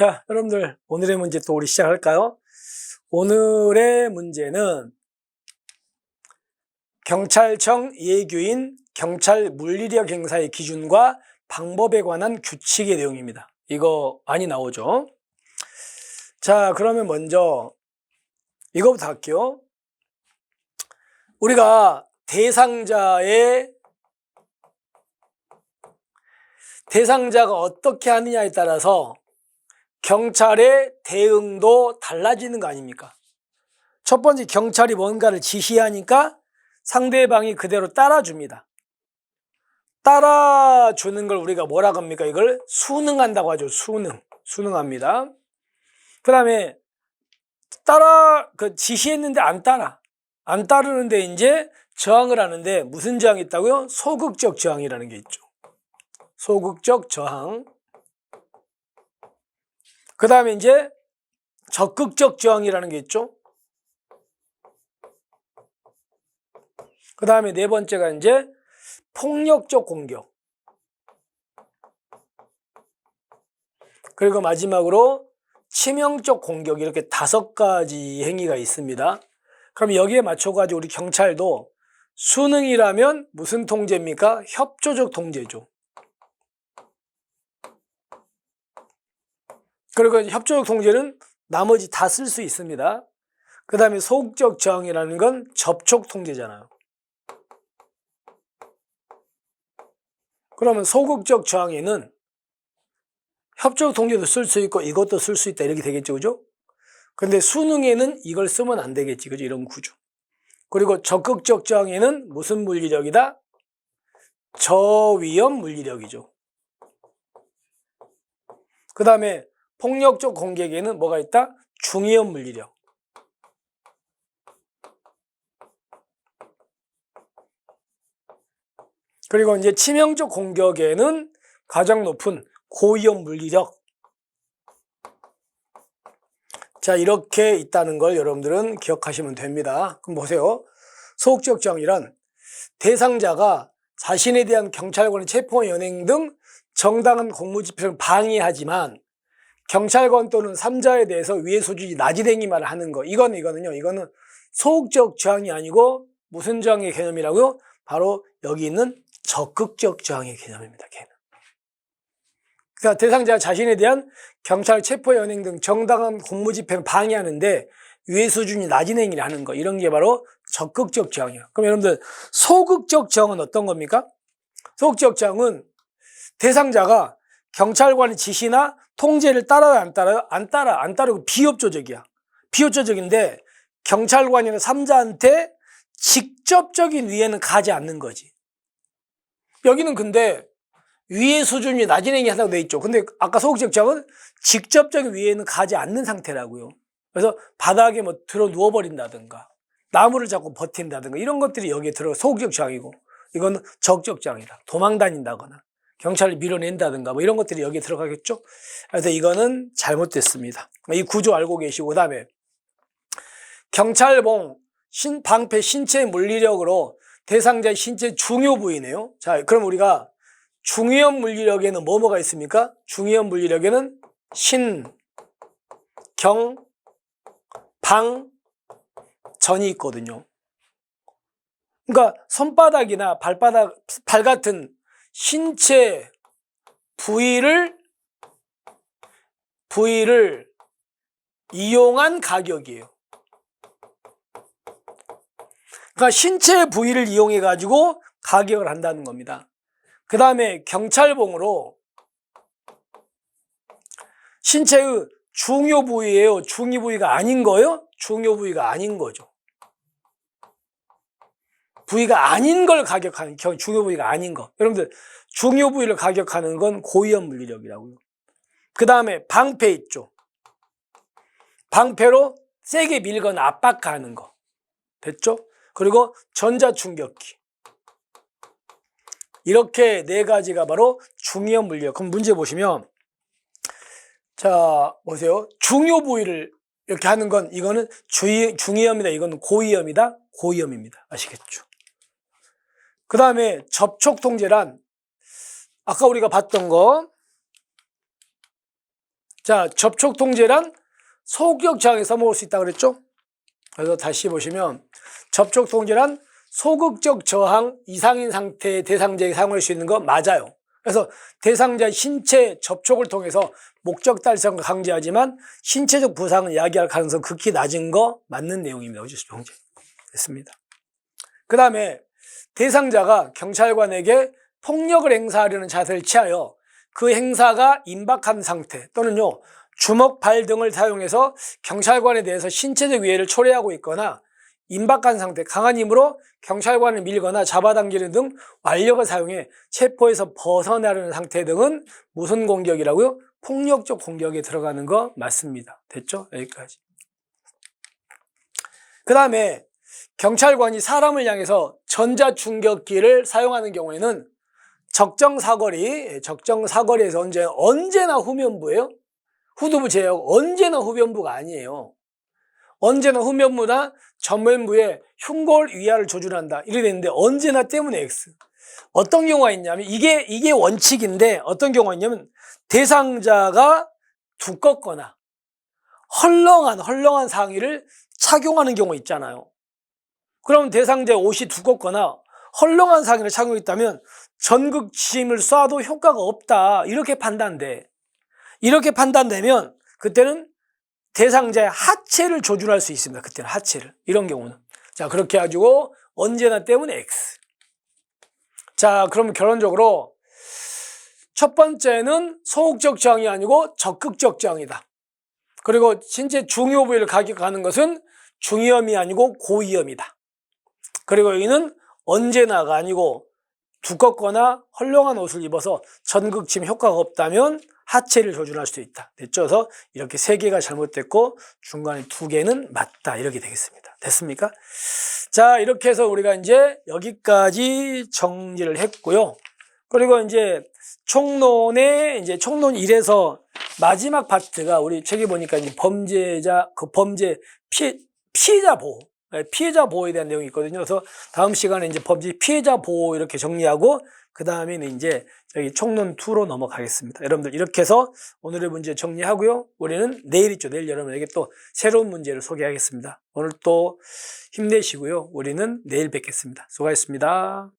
자, 여러분들 오늘의 문제 또 우리 시작할까요? 오늘의 문제는 경찰청 예규인 경찰 물리력 행사의 기준과 방법에 관한 규칙의 내용입니다. 이거 많이 나오죠? 자, 그러면 먼저 이거부터 할게요. 우리가 대상자가 어떻게 하느냐에 따라서 경찰의 대응도 달라지는 거 아닙니까? 첫 번째, 경찰이 뭔가를 지시하니까 상대방이 그대로 따라줍니다. 따라주는 걸 우리가 뭐라고 합니까? 이걸 순응한다고 하죠. 순응합니다. 그 다음에 지시했는데 안 따르는데 이제 저항을 하는데 무슨 저항이 있다고요? 소극적 저항이라는 게 있죠. 소극적 저항. 그 다음에 이제 적극적 저항이라는 게 있죠. 그 다음에 네 번째가 이제 폭력적 공격. 그리고 마지막으로 치명적 공격. 이렇게 5가지 행위가 있습니다. 그럼 여기에 맞춰가지고 우리 경찰도 순응이라면 무슨 통제입니까? 협조적 통제죠. 그리고 협조적 통제는 나머지 다 쓸 수 있습니다. 그 다음에 소극적 저항이라는 건 접촉 통제잖아요. 그러면 소극적 저항에는 협조적 통제도 쓸 수 있고 이것도 쓸 수 있다 이렇게 되겠죠, 그죠? 근데 순응에는 이걸 쓰면 안 되겠지, 그죠? 이런 구조. 그리고 적극적 저항에는 무슨 물리력이다? 저위험 물리력이죠. 그 다음에 폭력적 공격에는 뭐가 있다? 중위험 물리력. 그리고 이제 치명적 공격에는 가장 높은 고위험 물리력. 자, 이렇게 있다는 걸 여러분들은 기억하시면 됩니다. 그럼 보세요. 소극적 저항이란 대상자가 자신에 대한 경찰관의 체포 연행 등 정당한 공무집행을 방해하지만 경찰관 또는 3자에 대해서 위해 수준이 낮이 행위만 하는 거. 이거는 소극적 저항이 아니고 무슨 저항의 개념이라고요? 바로 여기 있는 적극적 저항의 개념입니다. 걔는. 그러니까 대상자가 자신에 대한 경찰 체포 연행 등 정당한 공무집행을 방해하는데 위해 수준이 낮은 행위를 하는 거. 이런 게 바로 적극적 저항이에요. 그럼 여러분들 소극적 저항은 어떤 겁니까? 소극적 저항은 대상자가 경찰관의 지시나 통제를 따라요, 안 따라요? 안 따르고 비협조적이야. 비협조적인데 경찰관이나 3자한테 직접적인 위해는 가지 않는 거지. 여기는 근데 위해 수준이 낮은 행위 한다고 돼 있죠. 근데 아까 소극적 저항은 직접적인 위해는 가지 않는 상태라고요. 그래서 바닥에 뭐 들어 누워버린다든가 나무를 잡고 버틴다든가 이런 것들이 여기에 들어 소극적 저항이고, 이건 적극적 저항이다. 도망 다닌다거나 경찰을 밀어낸다든가 뭐 이런 것들이 여기에 들어가겠죠. 그래서 이거는 잘못됐습니다. 이 구조 알고 계시고, 그 다음에 경찰봉, 방패, 신체 물리력으로 대상자의 신체 중요 부위네요. 자, 그럼 우리가 중위험 물리력에는 뭐가 있습니까? 중위험 물리력에는 신, 경, 방, 전이 있거든요. 그러니까 손바닥이나 발 같은 신체 부위를 이용한 가격이에요. 그러니까 신체 부위를 이용해 가지고 가격을 한다는 겁니다. 그 다음에 경찰봉으로 신체의 중요 부위예요. 중위 부위가 아닌 거예요? 중요 부위가 아닌 거죠. 부위가 아닌 걸 가격하는, 중요 부위가 아닌 거. 여러분들 중요 부위를 가격하는 건 고위험 물리력이라고요. 그 다음에 방패 있죠. 방패로 세게 밀거나 압박하는 거. 됐죠? 그리고 전자충격기. 이렇게 4가지가 바로 중위험 물리력. 그럼 문제 보시면, 자, 보세요. 중요 부위를 이렇게 하는 건, 이거는 중위험이다. 이거는 고위험이다. 고위험입니다. 아시겠죠? 그 다음에 접촉 통제란, 아까 우리가 봤던 거. 자, 접촉 통제란 소극적 저항에 써먹을 수 있다 그랬죠? 그래서 다시 보시면 접촉 통제란 소극적 저항 이상인 상태의 대상자에게 사용할 수 있는 거 맞아요. 그래서 대상자의 신체 접촉을 통해서 목적 달성을 강제하지만 신체적 부상을 야기할 가능성 극히 낮은 거 맞는 내용입니다. 접촉 통제. 됐습니다. 그 다음에 대상자가 경찰관에게 폭력을 행사하려는 자세를 취하여 그 행사가 임박한 상태 또는요 주먹, 발 등을 사용해서 경찰관에 대해서 신체적 위해를 초래하고 있거나 임박한 상태, 강한 힘으로 경찰관을 밀거나 잡아당기는 등 완력을 사용해 체포에서 벗어나려는 상태 등은 무슨 공격이라고요? 폭력적 공격에 들어가는 거 맞습니다. 됐죠? 여기까지. 그 다음에 경찰관이 사람을 향해서 전자충격기를 사용하는 경우에는 적정 사거리에서 언제나 후면부예요. 후두부 제외하고 언제나 후면부가 아니에요. 언제나 후면부나 전면부에 흉골 위아를 조준한다. 이렇게 되는데 언제나 때문에 X. 어떤 경우가 있냐면 이게 원칙인데 어떤 경우가 있냐면 대상자가 두껍거나 헐렁한 상의를 착용하는 경우 있잖아요. 그럼 대상자의 옷이 두껍거나 헐렁한 상의를 착용했다면 전극침을 쏴도 효과가 없다. 이렇게 판단돼. 이렇게 판단되면 그때는 대상자의 하체를 조준할 수 있습니다. 그때는 하체를. 이런 경우는. 자, 그렇게 해가지고 언제나 때문에 X. 자, 그럼 결론적으로 첫 번째는 소극적 저항이 아니고 적극적 저항이다. 그리고 신체 중요 부위를 가격하는 것은 중위험이 아니고 고위험이다. 그리고 여기는 언제나가 아니고 두껍거나 헐렁한 옷을 입어서 전극침 효과가 없다면 하체를 조준할 수도 있다. 됐죠? 그래서 이렇게 3개가 잘못됐고 중간에 2개는 맞다. 이렇게 되겠습니다. 됐습니까? 자, 이렇게 해서 우리가 이제 여기까지 정리를 했고요. 그리고 이제 총론 1에서 마지막 파트가 우리 책에 보니까 이제 피해자 보호. 피해자 보호에 대한 내용이 있거든요. 그래서 다음 시간에 이제 범죄 피해자 보호 이렇게 정리하고 그 다음에는 이제 여기 총론 2로 넘어가겠습니다. 여러분들 이렇게 해서 오늘의 문제 정리하고요. 우리는 내일 있죠. 내일 여러분에게 또 새로운 문제를 소개하겠습니다. 오늘 또 힘내시고요. 우리는 내일 뵙겠습니다. 수고하셨습니다.